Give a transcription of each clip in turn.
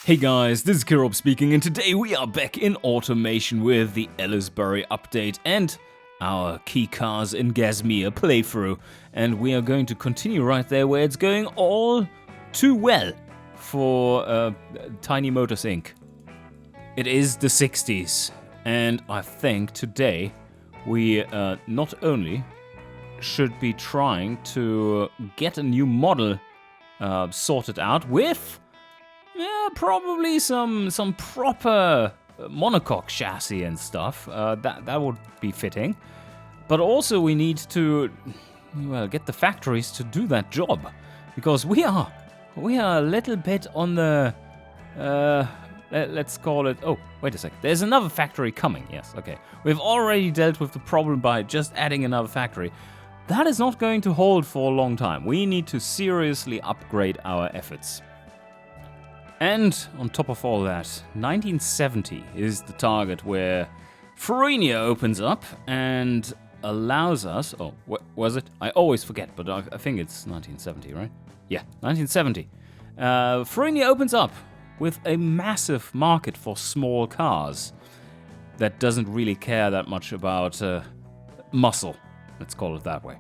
Hey guys, this is Kei speaking, and today we are back in automation with the Ellisbury update and our Kei Cars in Gasmea playthrough. And we are going to continue right there where it's going all too well for Tiny Motors Inc. It is the 60s, and I think today we not only should be trying to get a new model sorted out with probably some proper monocoque chassis and stuff. That would be fitting. But also we need to, well, get the factories to do that job, because we are a little bit on the let's call it. Oh, wait a sec. There's another factory coming. Yes, okay. We've already dealt with the problem by just adding another factory. That is not going to hold for a long time. We need to seriously upgrade our efforts. And on top of all that, 1970 is the target where Farina opens up and allows us... Oh, what was it? I always forget, but I think it's 1970, right? Yeah, 1970. Farina opens up with a massive market for small cars that doesn't really care that much about muscle. Let's call it that way.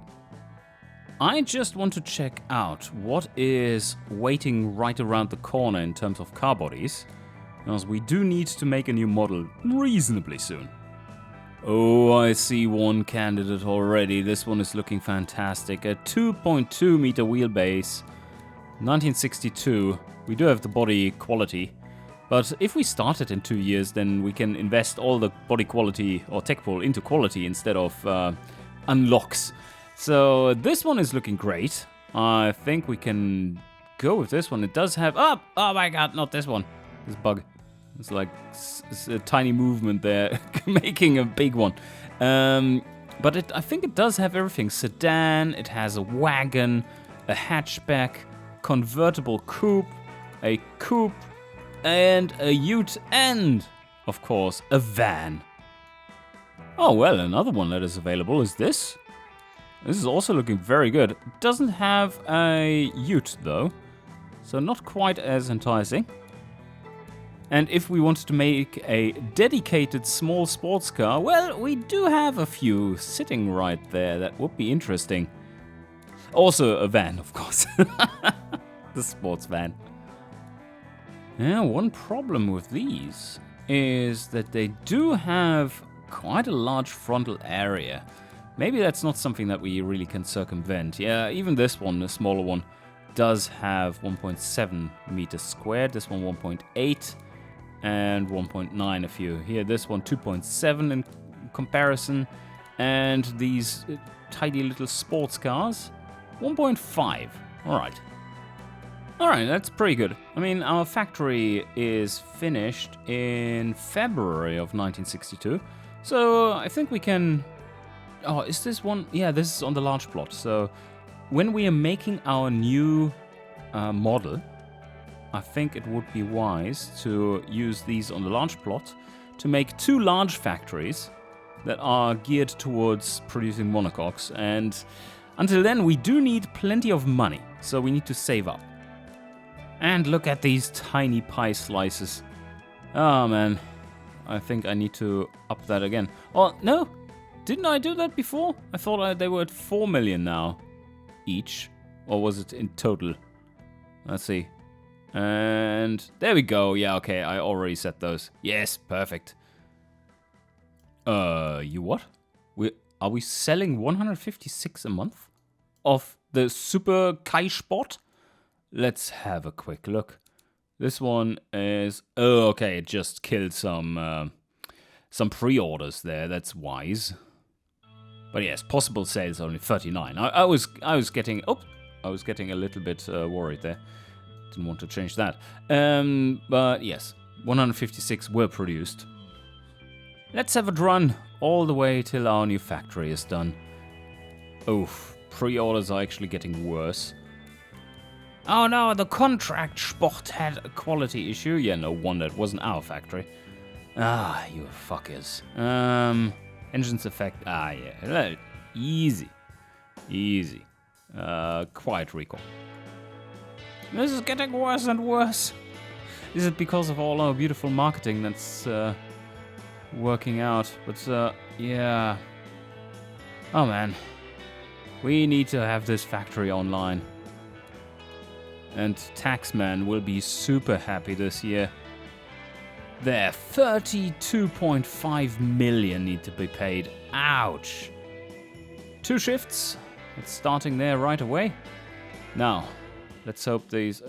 I just want to check out what is waiting right around the corner in terms of car bodies, because we do need to make a new model reasonably soon. Oh, I see one candidate already. This one is looking fantastic. A 2.2 meter wheelbase, 1962. We do have the body quality, but if we start it in 2 years, then we can invest all the body quality or tech pool into quality instead of unlocks. So this one is looking great. I think we can go with this one. It does have... Oh my god, not this one. This bug. It's like it's a tiny movement there, making a big one. But I think it does have everything. Sedan, it has a wagon, a hatchback, convertible coupe, a coupe, and a ute, and, of course, a van. Oh, well, another one that is available is this. This is also looking very good. It doesn't have a ute, though, so not quite as enticing. And if we wanted to make a dedicated small sports car, well, we do have a few sitting right there that would be interesting. Also a van, of course. The sports van. Yeah, one problem with these is that they do have quite a large frontal area. Maybe that's not something that we really can circumvent. Yeah, even this one, the smaller one, does have 1.7 meters squared. This one 1.8 and 1.9 a few. Here, this one 2.7 in comparison. And these tiny little sports cars, 1.5. Alright. Alright, that's pretty good. I mean, our factory is finished in February of 1962. So I think we can... Oh, is this one? Yeah, this is on the large plot. So when we are making our new model, I think it would be wise to use these on the large plot to make 2 large factories that are geared towards producing monocoques. And until then, we do need plenty of money, so we need to save up. And look at these tiny pie slices. Oh man, I think I need to up that again. Oh, no! Didn't I do that before? I thought they were at 4 million now, each. Or was it in total? Let's see. And there we go. Yeah, okay, I already set those. Yes, perfect. You what? Are we selling 156 a month of the Super Kei Sport? Let's have a quick look. This one is... Oh, okay, it just killed some pre-orders there. That's wise. But yes, possible sales only 39. I was getting a little bit worried there. Didn't want to change that. But yes, 156 were produced. Let's have a run all the way till our new factory is done. Oof, pre-orders are actually getting worse. Oh no, the contract sport had a quality issue. Yeah, no wonder it wasn't our factory. Ah, you fuckers. Engines effect. Ah, yeah. Easy. Quiet recall. This is getting worse and worse. Is it because of all our beautiful marketing that's working out? But yeah. Oh man. We need to have this factory online. And Taxman will be super happy this year. There, 32.5 million need to be paid. Ouch. 2 shifts. It's starting there right away. Now, let's hope these...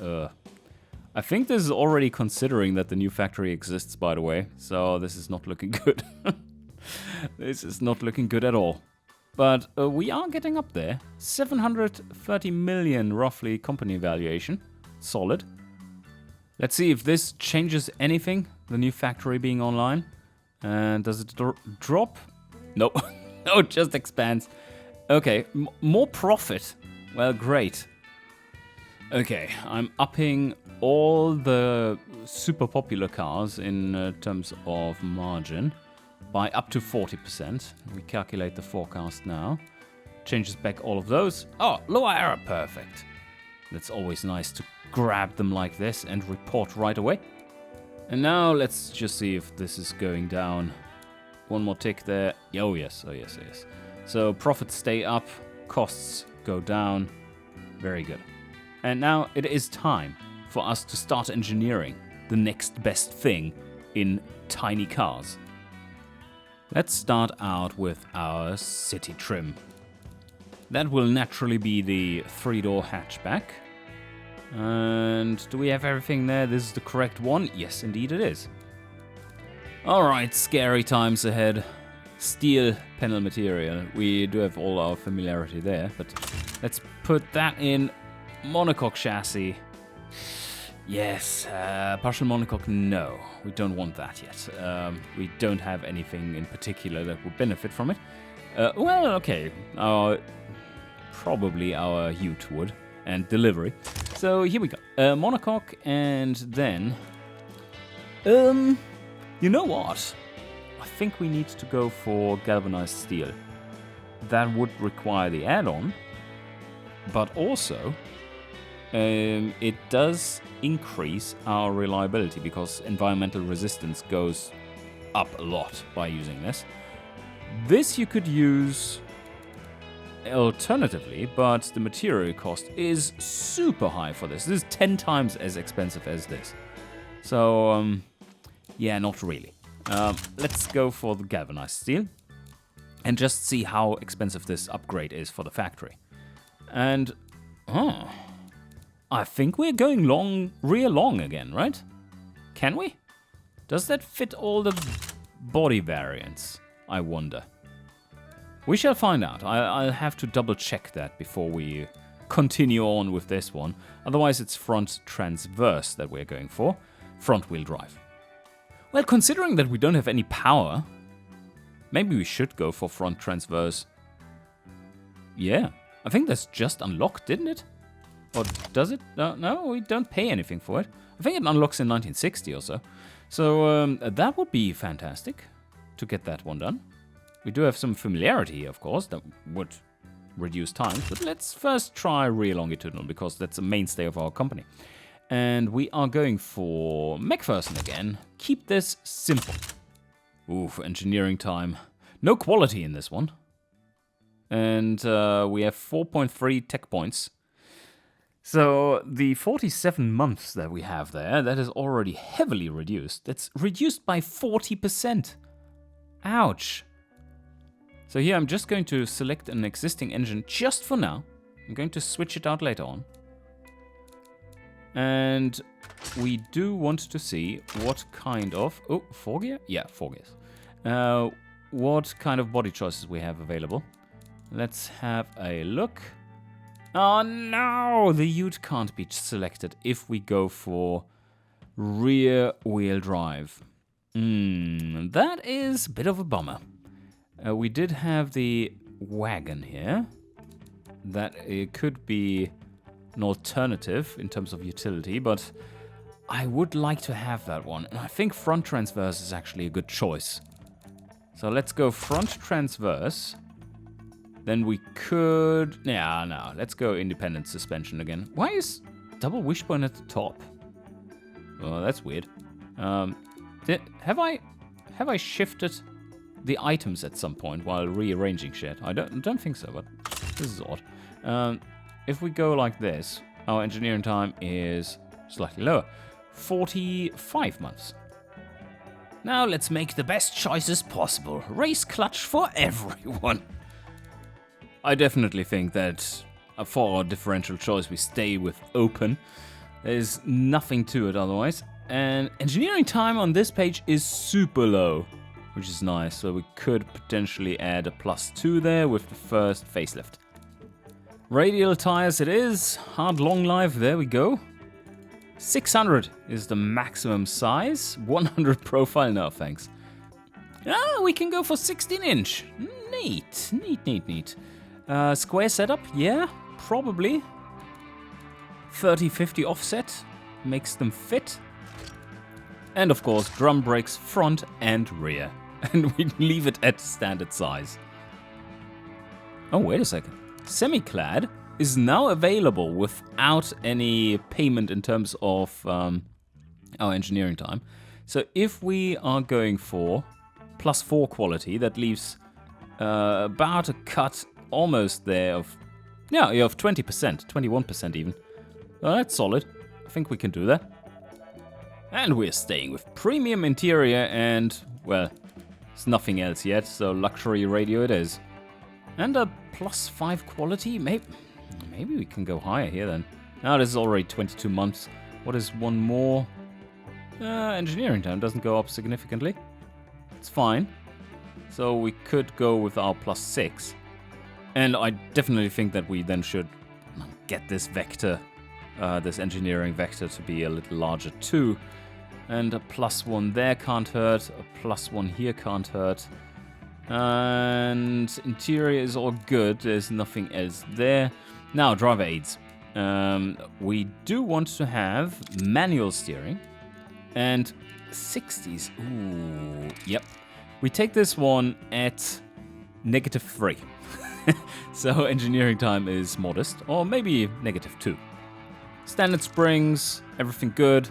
I think this is already considering that the new factory exists, by the way. So this is not looking good. This is not looking good at all. But we are getting up there. 730 million, roughly, company valuation. Solid. Let's see if this changes anything, the new factory being online. And does it drop? No. No, it just expands. Okay, more profit. Well, great. Okay, I'm upping all the super popular cars in terms of margin by up to 40%. We calculate the forecast now. Changes back all of those. Oh, lower error, perfect. That's always nice to grab them like this and report right away. And now let's just see if this is going down. One more tick there. Oh yes, oh yes, oh yes. So profits stay up, costs go down. Very good. And now it is time for us to start engineering the next best thing in tiny cars. Let's start out with our city trim. That will naturally be the 3-door hatchback. And do we have everything there? This is the correct one? Yes, indeed it is. Alright, scary times ahead. Steel panel material. We do have all our familiarity there, but let's put that in. Monocoque chassis. Yes, partial monocoque, no. We don't want that yet. We don't have anything in particular that would benefit from it. Well, okay. Probably our Ute would. And delivery. So here we go. Monocoque, and then... you know what? I think we need to go for galvanized steel. That would require the add-on. But also... it does increase our reliability because environmental resistance goes up a lot by using this. This you could use alternatively, but the material cost is super high for this. This is 10 times as expensive as this. So, yeah, not really. Let's go for the galvanized steel and just see how expensive this upgrade is for the factory. And, I think we're going rear long again, right? Can we? Does that fit all the body variants? I wonder. We shall find out. I'll have to double check that before we continue on with this one. Otherwise it's front transverse that we're going for. Front wheel drive. Well, considering that we don't have any power, maybe we should go for front transverse. Yeah, I think that's just unlocked, didn't it? Or does it? No, we don't pay anything for it. I think it unlocks in 1960 or so. So that would be fantastic to get that one done. We do have some familiarity, of course, that would reduce time. But let's first try rear longitudinal, because that's a mainstay of our company. And we are going for McPherson again. Keep this simple. Oof, engineering time. No quality in this one. And we have 4.3 tech points. So the 47 months that we have there, that is already heavily reduced. That's reduced by 40%. Ouch. So here I'm just going to select an existing engine just for now. I'm going to switch it out later on. And we do want to see what kind of... Oh, 4 gear? Yeah, 4 gears. What kind of body choices we have available. Let's have a look. Oh no, the Ute can't be selected if we go for rear wheel drive. That is a bit of a bummer. We did have the wagon here. That it could be an alternative in terms of utility, but I would like to have that one. And I think front transverse is actually a good choice. So let's go front transverse. Then we could... Yeah, no, let's go independent suspension again. Why is double wishbone at the top? Oh, that's weird. Have I shifted the items at some point while rearranging shit? I don't think so, but this is odd. If we go like this, our engineering time is slightly lower. 45 months. Now let's make the best choices possible. Race clutch for everyone. I definitely think that for our differential choice we stay with open. There's nothing to it otherwise. And engineering time on this page is super low, which is nice. So we could potentially add a +2 there with the first facelift. Radial tires it is. Hard long life, there we go. 600 is the maximum size. 100 profile, no thanks. Ah, we can go for 16-inch. Neat. Square setup, yeah, probably. 30-50 offset makes them fit. And of course, drum brakes front and rear. And we leave it at standard size. Oh, wait a second. Semi-clad is now available without any payment in terms of our engineering time. So if we are going for +4 quality, that leaves about a cut almost there of, yeah, you have 20%, 21% even. Well, that's solid. I think we can do that. And we're staying with premium interior and, well, there's nothing else yet, so luxury radio it is. And a +5 quality, maybe we can go higher here then. Now this is already 22 months. What is one more? Engineering time doesn't go up significantly. It's fine. So we could go with our +6. And I definitely think that we then should get this vector, this engineering vector to be a little larger too. And a +1 there can't hurt, a +1 here can't hurt. And interior is all good, there's nothing else there. Now, driver aids. We do want to have manual steering and 60s. Ooh, yep. We take this one at -3. So engineering time is modest, or maybe -2. Standard springs, everything good.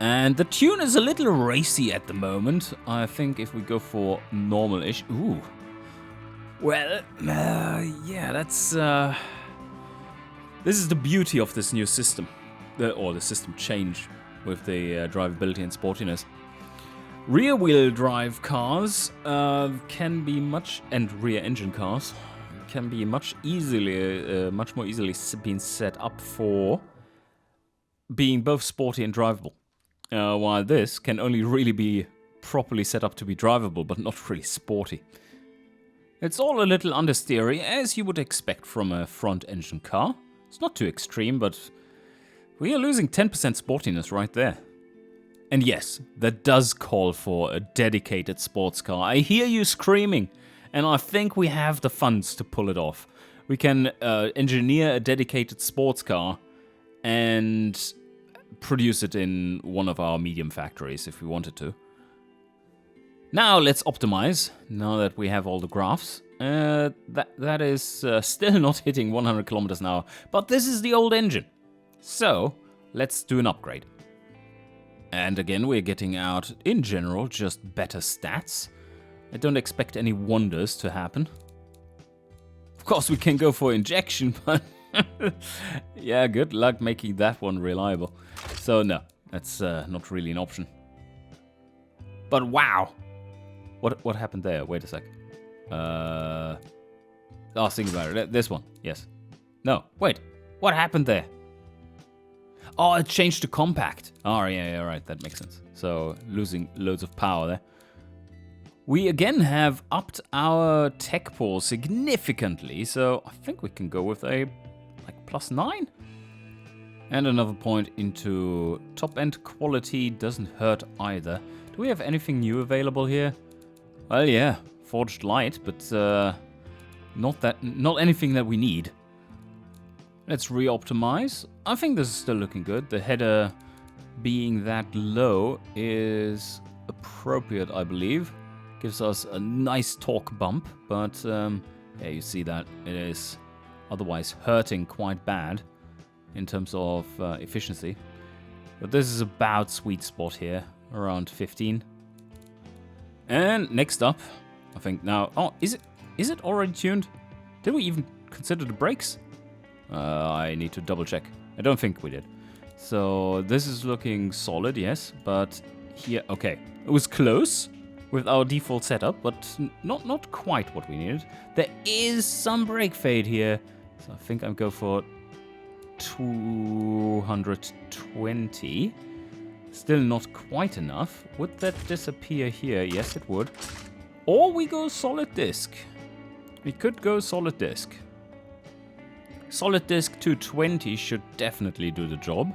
And the tune is a little racy at the moment. I think if we go for normal-ish... Ooh. Well, yeah, that's... This is the beauty of this new system. Or the system change with the drivability and sportiness. Rear-wheel drive cars can be much... And rear-engine cars can be much more easily being set up for being both sporty and drivable. While this can only really be properly set up to be drivable, but not really sporty. It's all a little understeery, as you would expect from a front-engine car. It's not too extreme, but we are losing 10% sportiness right there. And yes, that does call for a dedicated sports car. I hear you screaming, and I think we have the funds to pull it off. We can engineer a dedicated sports car and produce it in one of our medium factories if we wanted to. Now let's optimize, now that we have all the graphs. That is still not hitting 100 kilometers an hour, but this is the old engine. So let's do an upgrade. And again, we're getting out, in general, just better stats. I don't expect any wonders to happen. Of course, we can go for injection, but yeah, good luck making that one reliable. So no, that's not really an option. But wow! What happened there? Wait a sec. Oh, think about it. This one, yes. No, wait. What happened there? Oh, it changed to compact. Oh, yeah, right. That makes sense. So losing loads of power there. We again have upped our tech pool significantly, so I think we can go with a +9. And another point into top-end quality doesn't hurt either. Do we have anything new available here? Well, yeah, forged light, but not anything that we need. Let's re-optimize. I think this is still looking good. The header being that low is appropriate, I believe. Gives us a nice torque bump, but yeah, you see that it is otherwise hurting quite bad in terms of efficiency. But this is about sweet spot here, around 15. And next up, I think now... Oh, is it already tuned? Did we even consider the brakes? I need to double check. I don't think we did. So this is looking solid, yes. But here... Okay, it was close with our default setup, but not quite what we needed. There is some brake fade here. So I think I'll go for 220. Still not quite enough. Would that disappear here? Yes, it would. Or we go solid disc. We could go solid disc. Solid disc 220 should definitely do the job.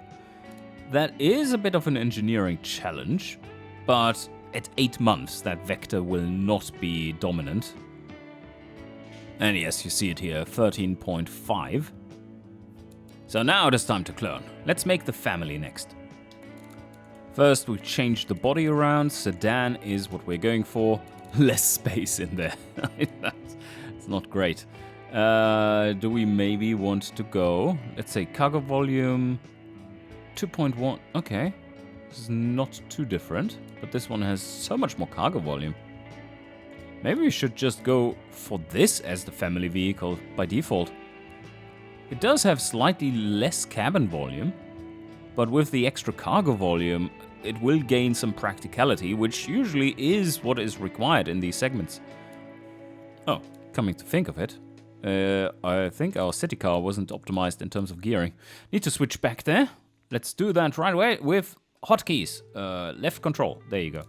That is a bit of an engineering challenge, but at 8 months that vector will not be dominant. And yes, you see it here, 13.5. So now it is time to clone. Let's make the family next. First, we change the body around. Sedan is what we're going for. Less space in there. It's not great. Do we maybe want to go, let's say cargo volume 2.1. Okay, this is not too different, but this one has so much more cargo volume. Maybe we should just go for this as the family vehicle by default. It does have slightly less cabin volume, but with the extra cargo volume, it will gain some practicality, which usually is what is required in these segments. Oh, coming to think of it, I think our city car wasn't optimized in terms of gearing. Need to switch back there. Let's do that right away with hotkeys. Left control, there you go.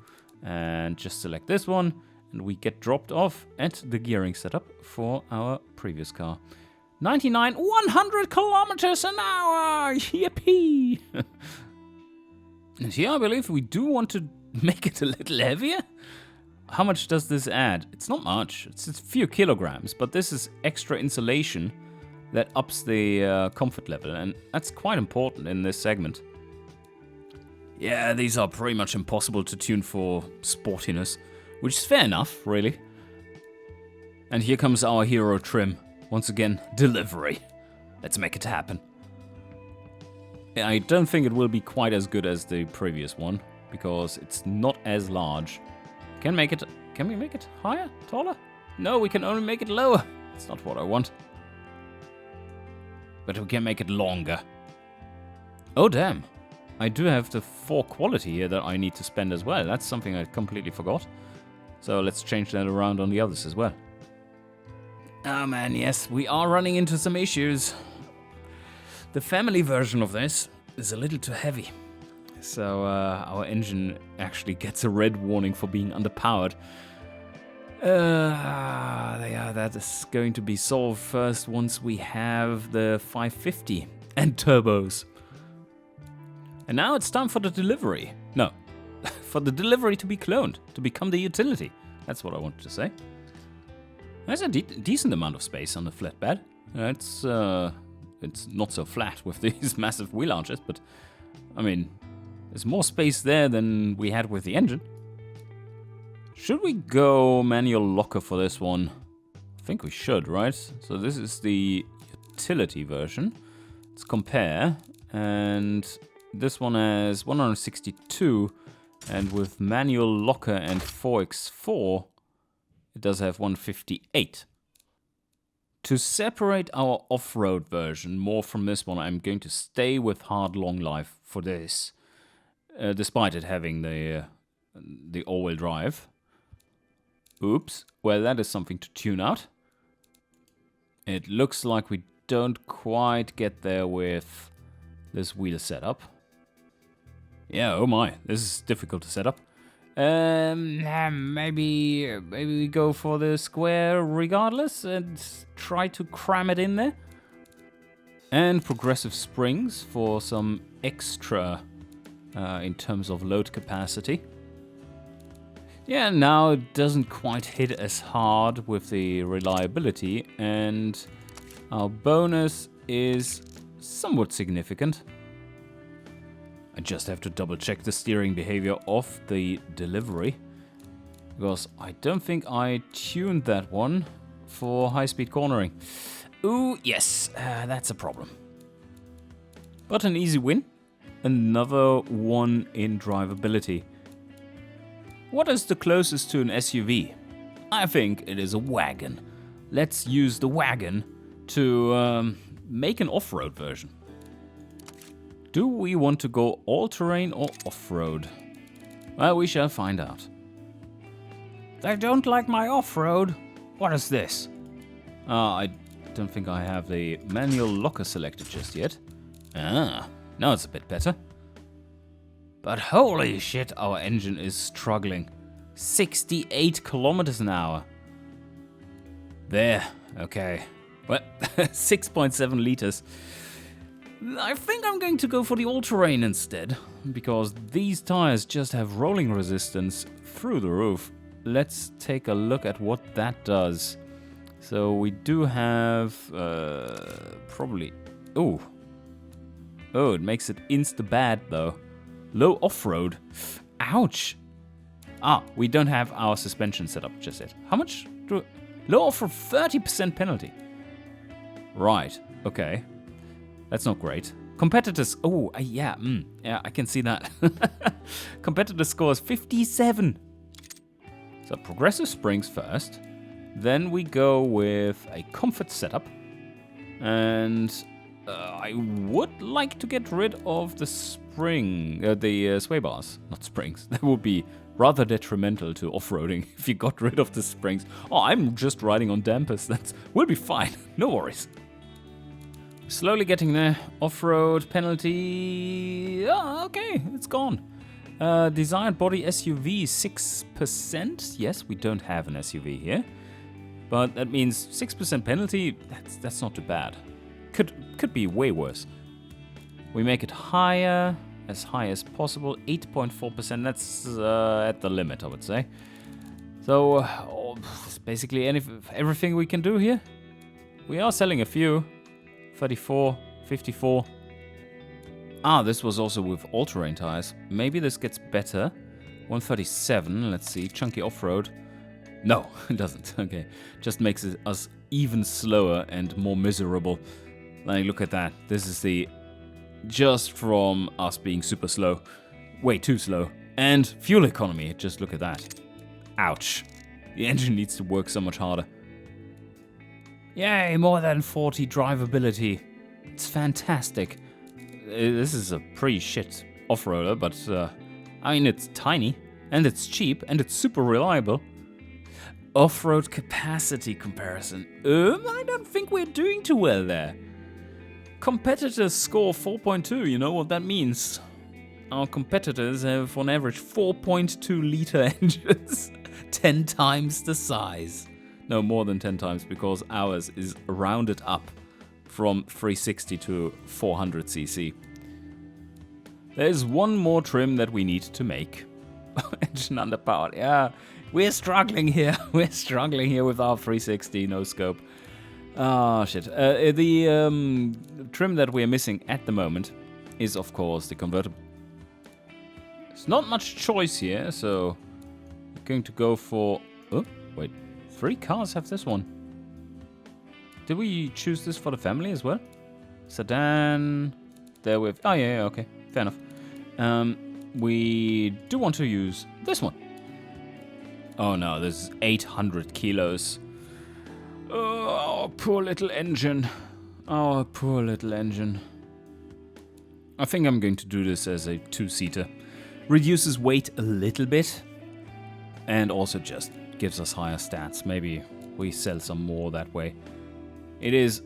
And just select this one, and we get dropped off at the gearing setup for our previous car. 99, 100 kilometers an hour! Yippee! And here I believe we do want to make it a little heavier. How much does this add? It's not much. It's a few kilograms, but this is extra insulation that ups the comfort level, and that's quite important in this segment. Yeah, these are pretty much impossible to tune for sportiness, which is fair enough, really. And here comes our hero trim. Once again, delivery. Let's make it happen. I don't think it will be quite as good as the previous one, because it's not as large. Can we make it higher? Taller? No, we can only make it lower. That's not what I want. But we can make it longer. Oh, damn. I do have the 4 quality here that I need to spend as well. That's something I completely forgot. So let's change that around on the others as well. Oh man, yes, we are running into some issues. The family version of this is a little too heavy. So our engine actually gets a red warning for being underpowered. That is going to be solved first once we have the 550 and turbos. And now it's time for the delivery. No, for the delivery to be cloned, to become the utility. That's what I wanted to say. There's a decent amount of space on the flatbed. It's not so flat with these massive wheel arches, but I mean, there's more space there than we had with the engine. Should we go manual locker for this one? I think we should, right? So this is the utility version. Let's compare. And this one has 162, and with manual locker and 4x4, it does have 158. To separate our off-road version more from this one, I'm going to stay with hard long life for this, despite it having the all-wheel drive. Oops, well that is something to tune out. It looks like we don't quite get there with this wheel setup. Yeah, oh my, this is difficult to set up. Maybe we go for the square regardless and try to cram it in there. And progressive springs for some extra in terms of load capacity. Yeah, now it doesn't quite hit as hard with the reliability, and our bonus is somewhat significant. I just have to double check the steering behavior of the delivery, because I don't think I tuned that one for high-speed cornering. Ooh, yes, that's a problem. But an easy win. another one in drivability. What is the closest to an SUV? I think it is a wagon. Let's use the wagon to make an off-road version. Do we want to go all-terrain or off-road? Well, we shall find out. They don't like my off-road. What is this? I don't think I have the manual locker selected just yet. Ah, now it's a bit better. But holy shit, our engine is struggling. 68 kilometers an hour. There, okay. Well, 6.7 liters. I think I'm going to go for the all-terrain instead, because these tires just have rolling resistance through the roof. Let's take a look at what that does. So we do have probably... Oh, it makes it insta-bad though. Low off-road. Ouch. We don't have our suspension set up just yet. How much do... Low off-road, 30% penalty. Right, okay. That's not great. Competitors... yeah, I can see that. Competitor scores 57. So progressive springs first. Then we go with a comfort setup. And I would like to get rid of the sway bars. Not springs. That would be rather detrimental to off-roading if you got rid of the springs. I'm just riding on dampers. We'll be fine. No worries. Slowly getting there. Off-road penalty. Okay, it's gone. Desired body SUV 6%. Yes, we don't have an SUV here. But that means 6% penalty. That's not too bad. Could be way worse. We make it high as possible. 8.4%. That's at the limit, I would say. So it's basically everything we can do here. We are selling a few. 34, 54. This was also with all-terrain tires. Maybe this gets better. 137, let's see. Chunky off-road. No, it doesn't. Okay. Just makes us even slower and more miserable. Like, look at that. This is just from us being super slow. Way too slow. And fuel economy. Just look at that. Ouch. The engine needs to work so much harder. Yay, more than 40 drivability. It's fantastic. This is a pretty shit off-roader, but I mean, it's tiny, and it's cheap, and it's super reliable. Off-road capacity comparison. I don't think we're doing too well there. Competitors score 4.2, you know what that means. Our competitors have on average 4.2 liter engines. 10 times the size. No, more than 10 times, because ours is rounded up from 360 to 400cc. There's one more trim that we need to make. Engine underpowered. Yeah, we're struggling here. We're struggling here with our 360 no scope. Shit. The trim that we're missing at the moment is, of course, the convertible. There's not much choice here, so we're going to go for... Oh, wait. 3 cars have this one. Did we choose this for the family as well? Sedan. There with... Oh, yeah, okay. Fair enough. We do want to use this one. Oh, no. This is 800 kilos. Oh, poor little engine. Oh, poor little engine. I think I'm going to do this as a 2-seater. Reduces weight a little bit. And also just gives us higher stats. Maybe we sell some more that way. It is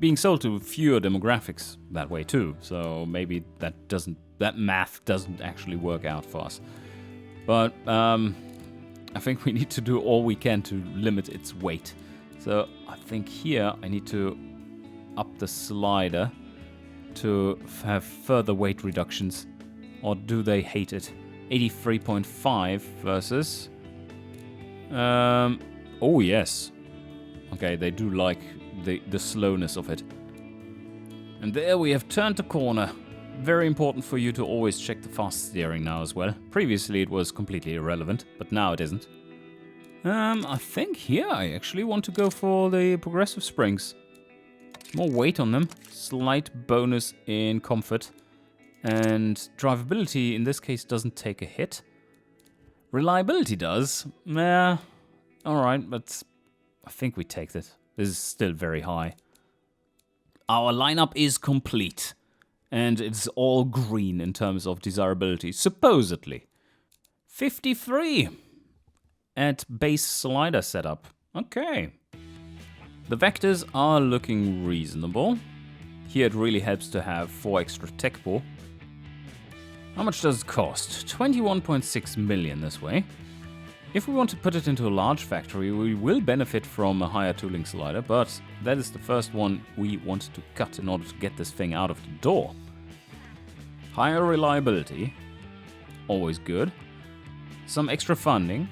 being sold to fewer demographics that way too, so maybe that math doesn't actually work out for us. But I think we need to do all we can to limit its weight. So I think here I need to up the slider to have further weight reductions. Or do they hate it? 83.5 versus... oh yes. Okay, they do like the slowness of it. And there we have turned the corner. Very important for you to always check the fast steering now as well. Previously it was completely irrelevant, but now it isn't. I think here I actually want to go for the progressive springs. More weight on them. Slight bonus in comfort. And drivability, in this case, doesn't take a hit. Reliability does. Nah, alright, but I think we take this. This is still very high. Our lineup is complete. And it's all green in terms of desirability, supposedly. 53 at base slider setup. Okay. The vectors are looking reasonable. Here it really helps to have 4 extra tech pool. How much does it cost? 21.6 million this way. If we want to put it into a large factory, we will benefit from a higher tooling slider, but that is the first one we wanted to cut in order to get this thing out of the door. Higher reliability, always good. Some extra funding.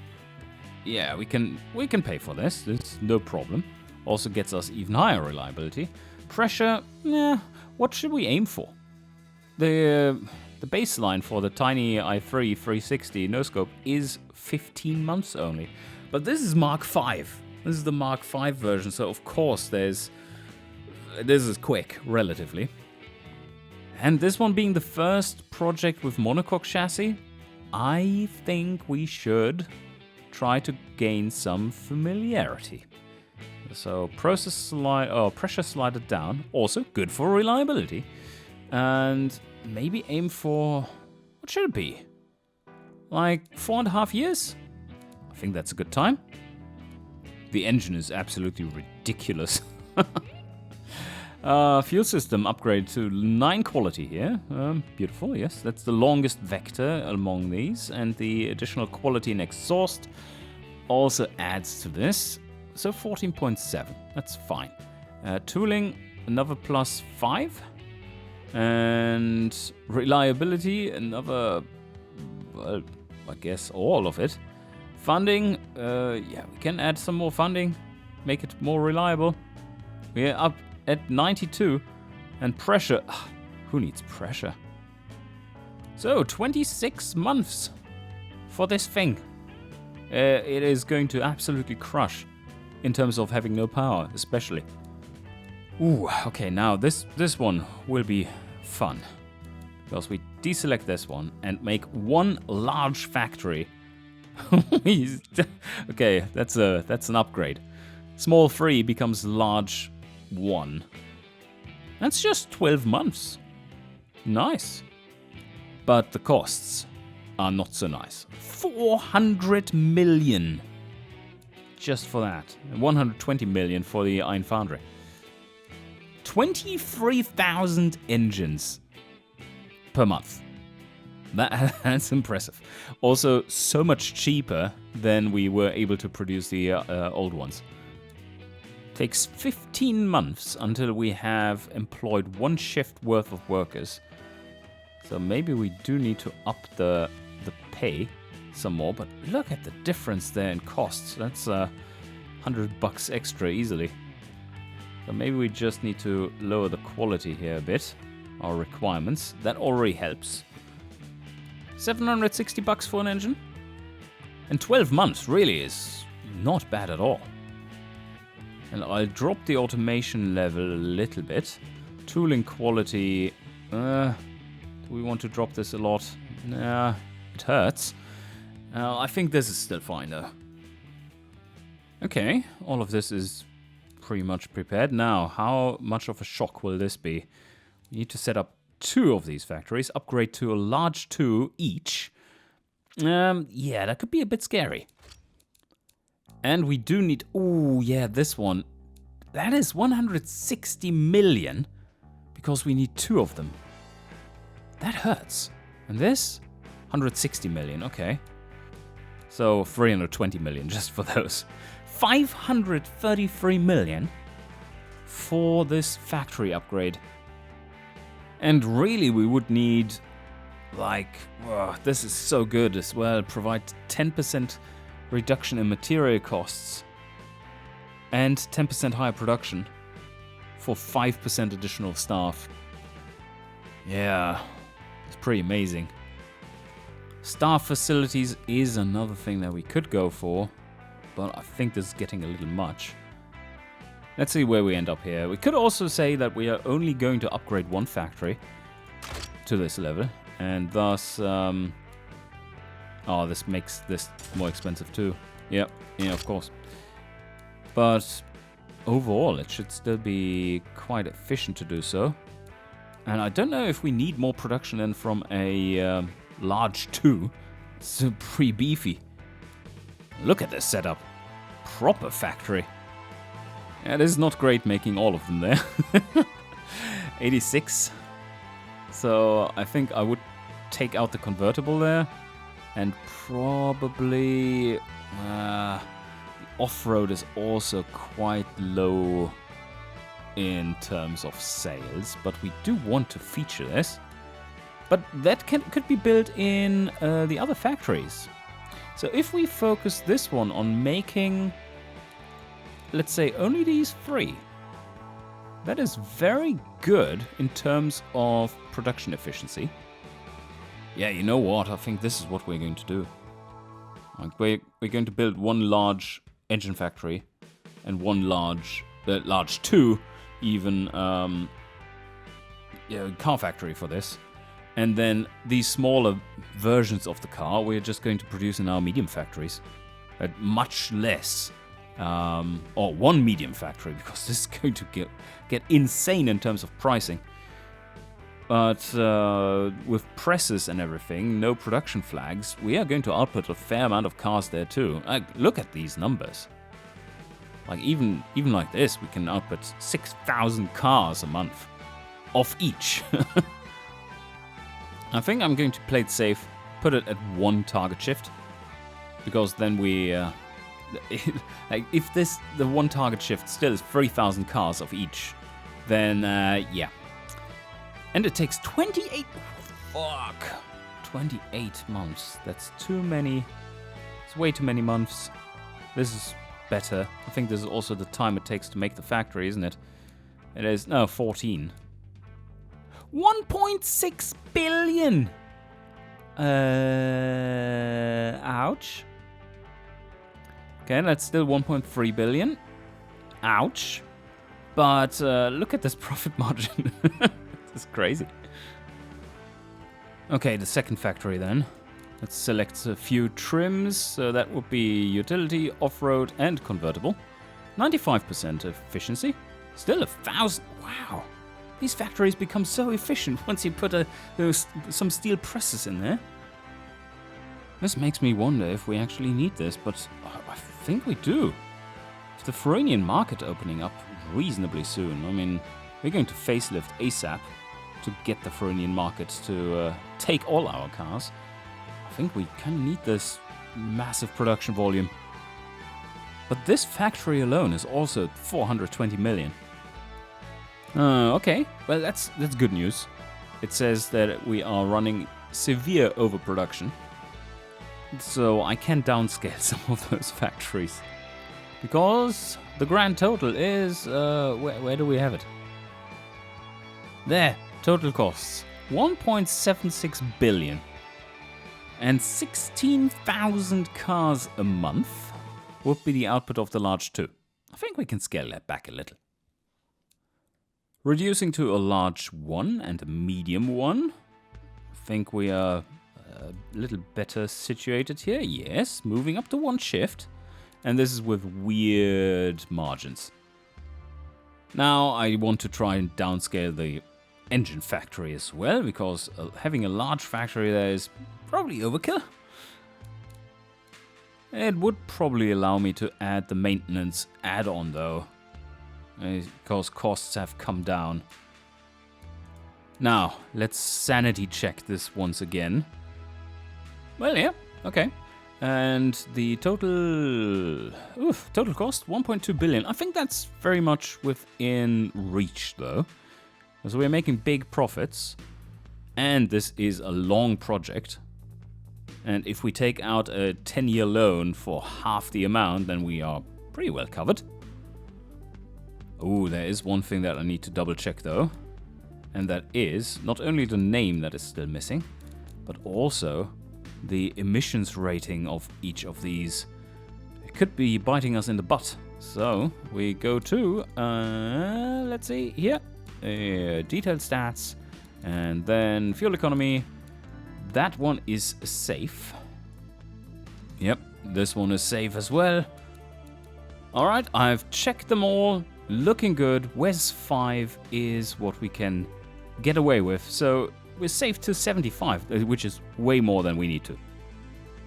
Yeah, we can pay for this. There's no problem. Also gets us even higher reliability. Pressure, what should we aim for? The baseline for the tiny i3 360 no scope is 15 months only. But this is Mark V. This is the Mark V version, so of course this is quick, relatively. And this one being the first project with monocoque chassis, I think we should try to gain some familiarity. So pressure slider down, also good for reliability. And maybe aim for, what should it be? Like 4.5 years? I think that's a good time. The engine is absolutely ridiculous. Fuel system upgrade to 9 quality here. Beautiful, yes. That's the longest vector among these. And the additional quality in exhaust also adds to this. So 14.7, that's fine. Tooling, another +5. And reliability, another, well, I guess all of it. Funding, yeah, we can add some more funding. Make it more reliable. We're up at 92. And pressure, who needs pressure? So, 26 months for this thing. It is going to absolutely crush in terms of having no power, especially. Ooh, okay, now this one will be fun. Because we deselect this one and make one large factory. Okay, that's an upgrade. Small 3 becomes large 1. That's just 12 months. Nice. But the costs are not so nice. 400 million. Just for that. 120 million for the Iron Foundry. 23,000 engines per month. That's impressive. Also, so much cheaper than we were able to produce the old ones. Takes 15 months until we have employed 1 shift worth of workers. So maybe we do need to up the pay some more, but look at the difference there in costs. That's $100 extra easily. So maybe we just need to lower the quality here a bit, our requirements. That already helps. $760 for an engine? And 12 months really is not bad at all. And I'll drop the automation level a little bit. Tooling quality, do we want to drop this a lot? Nah, it hurts. I think this is still fine though. Okay, all of this is pretty much prepared. Now, how much of a shock will this be? We need to set up 2 of these factories, upgrade to a large 2 each. Yeah, that could be a bit scary. And we do need, ooh, yeah, this one. That is 160 million because we need 2 of them. That hurts. And this, 160 million, okay. So 320 million just for those. 533 million for this factory upgrade. And really we would need, like, this is so good as well, provide 10% reduction in material costs and 10% higher production for 5% additional staff. Yeah, it's pretty amazing. Staff facilities is another thing that we could go for, but I think this is getting a little much. Let's see where we end up here. We could also say that we are only going to upgrade 1 factory to this level, and thus, oh, this makes this more expensive too. Yeah, of course. But overall, it should still be quite efficient to do so. And I don't know if we need more production than from a large 2. It's pretty beefy. Look at this setup. Proper factory. Yeah, this is not great making all of them there. 86. So I think I would take out the convertible there. And probably the off-road is also quite low in terms of sales, but we do want to feature this. But that could be built in the other factories. So if we focus this one on making, let's say, only these 3, that is very good in terms of production efficiency. Yeah, you know what? I think this is what we're going to do. Like we're going to build one large engine factory and one large 2 even car factory for this. And then these smaller versions of the car we're just going to produce in our medium factories at much less, or one medium factory, because this is going to get insane in terms of pricing. But with presses and everything, no production flags, we are going to output a fair amount of cars there too. Look at these numbers. Like even like this, we can output 6,000 cars a month of each. I think I'm going to play it safe, put it at 1 target shift, because then we, like if the 1 target shift still is 3,000 cars of each, then yeah. And it takes 28, 28 months. That's too many. It's way too many months. This is better. I think this is also the time it takes to make the factory, isn't it? It is, no, 14. 1.6 billion! Ouch. Okay, that's still 1.3 billion. Ouch. But look at this profit margin. This is crazy. Okay, the second factory then. Let's select a few trims. So that would be utility, off-road, and convertible. 95% efficiency. Still 1,000. Wow. These factories become so efficient once you put some steel presses in there. This makes me wonder if we actually need this, but I think we do. With the Ferronian market opening up reasonably soon, I mean, we're going to facelift ASAP to get the Ferronian market to take all our cars. I think we kind of need this massive production volume. But this factory alone is also 420 million. Okay, well that's good news. It says that we are running severe overproduction, so I can downscale some of those factories, because the grand total is where do we have it? There, total costs 1.76 billion, and 16,000 cars a month would be the output of the large 2. I think we can scale that back a little. Reducing to a large 1 and a medium 1. I think we are a little better situated here. Yes, moving up to 1 shift. And this is with weird margins. Now I want to try and downscale the engine factory as well, because having a large factory there is probably overkill. It would probably allow me to add the maintenance add-on though, because costs have come down. Now, let's sanity check this once again. Well, yeah, okay. And the total cost, 1.2 billion. I think that's very much within reach though. So we're making big profits, and this is a long project. And if we take out a 10-year loan for half the amount, then we are pretty well covered. Oh, there is one thing that I need to double check though. And that is not only the name that is still missing, but also the emissions rating of each of these. It could be biting us in the butt. So we go to, let's see here, detailed stats, And then fuel economy, that one is safe. Yep, this one is safe as well. Alright, I've checked them all, looking good. WES 5 is what we can get away with, so we're safe to 75, which is way more than we need to.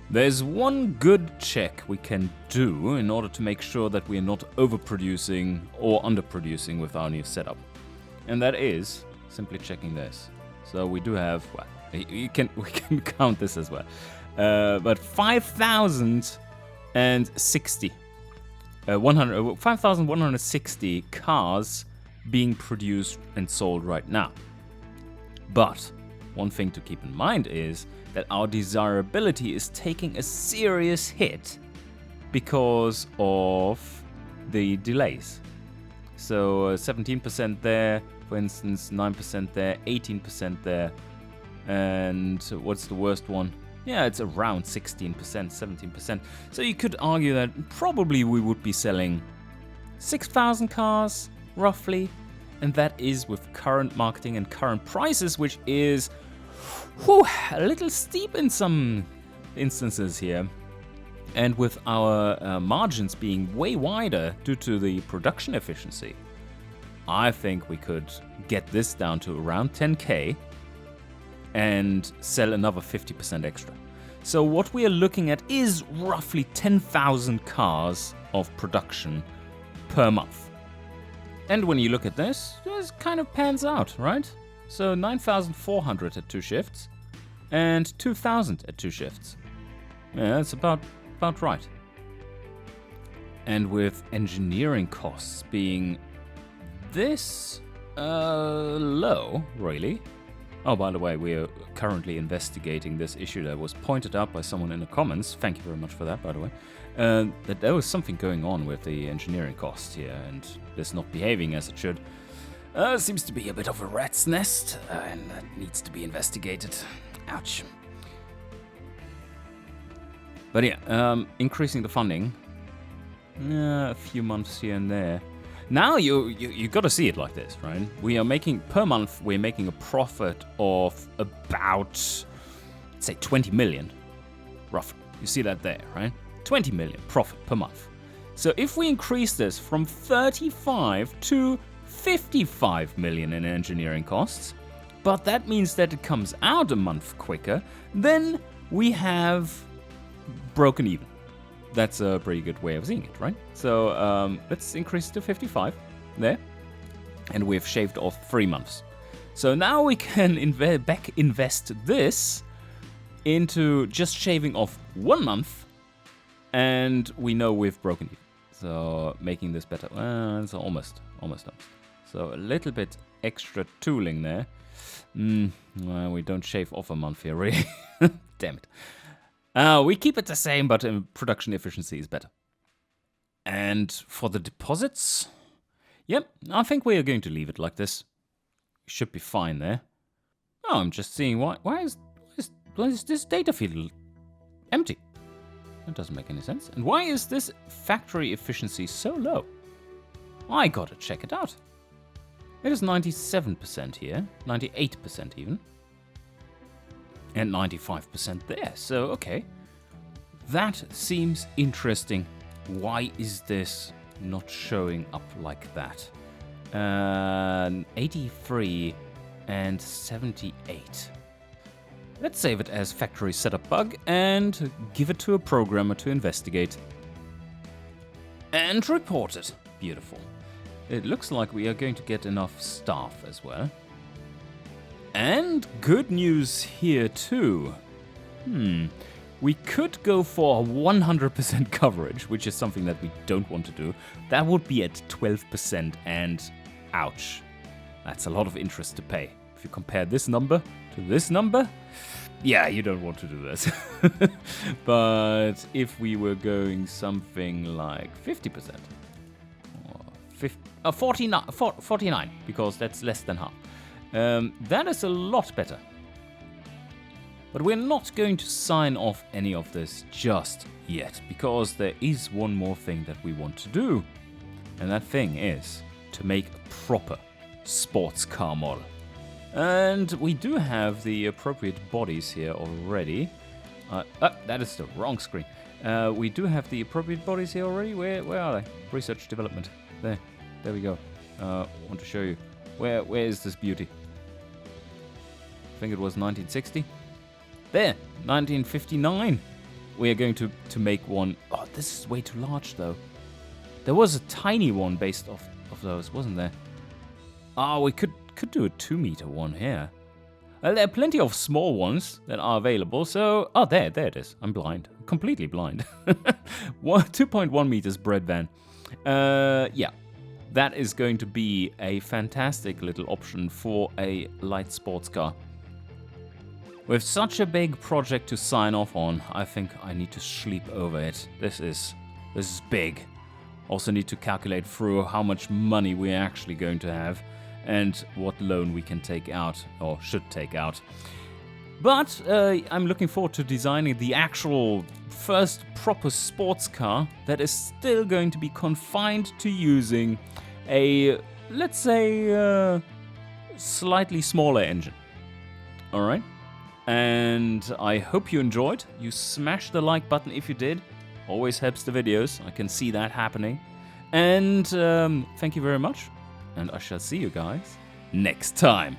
There's one good check we can do in order to make sure that we're not overproducing or underproducing with our new setup. And that is simply checking this. So we do have, well, we can count this as well. But 5,160 cars being produced and sold right now. But one thing to keep in mind is that our desirability is taking a serious hit because of the delays. So 17% there, for instance, 9% there, 18% there, and what's the worst one? Yeah, it's around 16%, 17%. So you could argue that probably we would be selling 6,000 cars, roughly, and that is with current marketing and current prices, which is a little steep in some instances here. And with our margins being way wider due to the production efficiency, I think we could get this down to around 10k and sell another 50% extra. So what we are looking at is roughly 10,000 cars of production per month. And when you look at this kind of pans out, right? So 9,400 at 2 shifts and 2,000 at 2 shifts. Yeah, that's about right. And with engineering costs being this low, really. Oh, by the way, we are currently investigating this issue that was pointed out by someone in the comments. Thank you very much for that, by the way. That there was something going on with the engineering cost here, and this not behaving as it should. Seems to be a bit of a rat's nest, and that needs to be investigated. Ouch. But yeah, increasing the funding. A few months here and there. Now you got to see it like this, right? We are making, per month, we're making a profit of about, say, 20 million, roughly. You see that there, right? 20 million profit per month. So if we increase this from 35 to 55 million in engineering costs, but that means that it comes out a month quicker, then we have broken even. That's a pretty good way of seeing it, right? So let's increase to 55 there. And we've shaved off 3 months. So now we can invest this into just shaving off 1 month. And we know we've broken even. So making this better. It's almost. So a little bit extra tooling there. Well, we don't shave off a month here, really. Damn it. We keep it the same, but production efficiency is better. And for the deposits, yep, I think we are going to leave it like this. Should be fine there. Oh, I'm just seeing why is this data field empty? That doesn't make any sense. And why is this factory efficiency so low? I gotta check it out. It is 97% here, 98% even. And 95% there, so okay. That seems interesting. Why is this not showing up like that? 83 and 78. Let's save it as factory setup bug and give it to a programmer to investigate. And report it. Beautiful. It looks like we are going to get enough staff as well. And good news here too. We could go for 100% coverage, which is something that we don't want to do. That would be at 12% and ouch. That's a lot of interest to pay. If you compare this number to this number, yeah, you don't want to do this. But if we were going something like 50%, or 49, because that's less than half. That is a lot better. But we're not going to sign off any of this just yet, because there is one more thing that we want to do. And that thing is to make a proper sports car model. And we do have the appropriate bodies here already. That is the wrong screen. We do have the appropriate bodies here already. Where are they? Research development. There we go. Want to show you. Where is this beauty? I think it was 1960. There, 1959. We are going to make one. Oh, this is way too large though. There was a tiny one based off of those, wasn't there? Oh, we could do a 2-meter one here. There are plenty of small ones that are available, so... Oh, there it is. I'm blind. Completely blind. 2.1 meters bread van. Yeah. That is going to be a fantastic little option for a light sports car. With such a big project to sign off on, I think I need to sleep over it. This is big. Also need to calculate through how much money we're actually going to have and what loan we can take out, or should take out. But I'm looking forward to designing the actual first proper sports car that is still going to be confined to using a, let's say, slightly smaller engine. Alright? And I hope you enjoyed. You smash the like button if you did. Always helps the videos. I can see that happening. And thank you very much. And I shall see you guys next time.